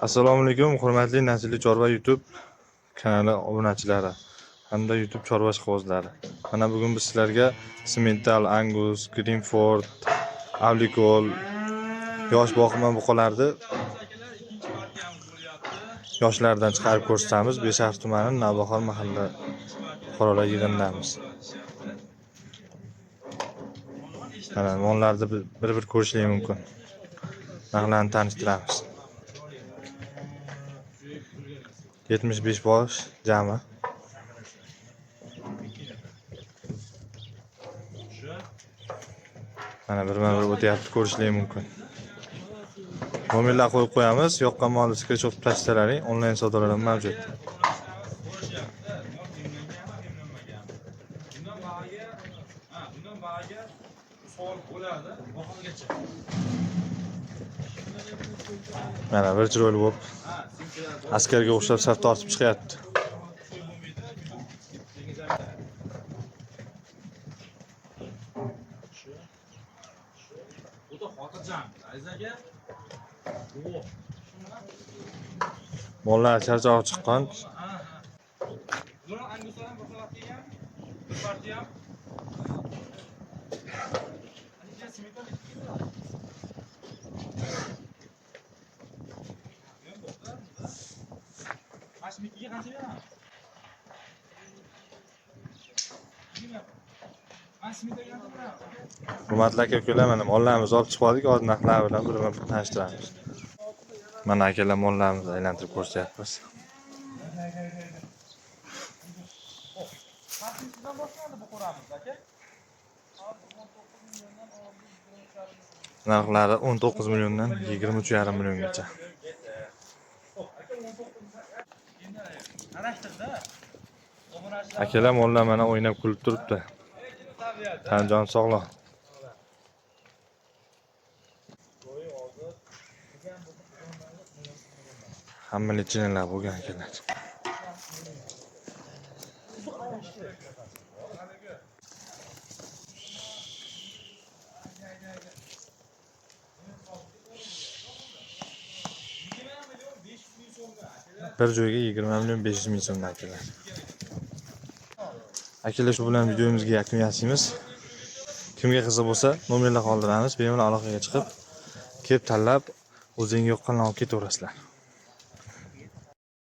Assalomu alaykum, hurmatli Nasli Chorva YouTube kanali obunachilari hamda YouTube chorva ishqibozlari. Mana bugun biz sizlarga Simmental, Angus, Greenford, Avlikol, yosh boqima buqalarni yoshlardan chiqarib ko'rsatamiz. Beshahar tumani Navbahor mahalla fuqarolar yig'inidamiz. Mana mollarni bir ko'rishingiz mumkin. Narxlarni tanishtiramiz. 75 bosh jami. Mana bir o'tyapti, ko'rishingiz mumkin. Nomerlar qo'yib qo'yamiz. Yoqqan molni screenshot tashlalaring. Onlayn savdolar ham mavjud. Mana bir chiroyli bo'lib askarga o'xshab saf tortib chiqyapti. Mollar charchoq chiqqan. Hurmatli aka-ukalar, mana mollarimizni olib chiqdik, hozir narxlar bilan bir tanishtiramiz. Mana akalar, mollarimizni aylantirib ko'rsatyapmiz. Narxlari 19 milliondan 23,5 milliongacha. Akalar, mollar mana o'ynab kulib turibdi. Tanjon sog'lom. Hamma lechinalar bo'lgan akalar. Bir joyga 20 million 500 ming so'mdan akalar. Akalar, shu bilan videomizga yakun yasaymiz. Kimga qiziq bo'lsa, nomerlar qoldiramiz. Bemalol aloqaga chiqib, kelib tanlab, o'zingiz yoqqanlarni olib ketaverasizlar.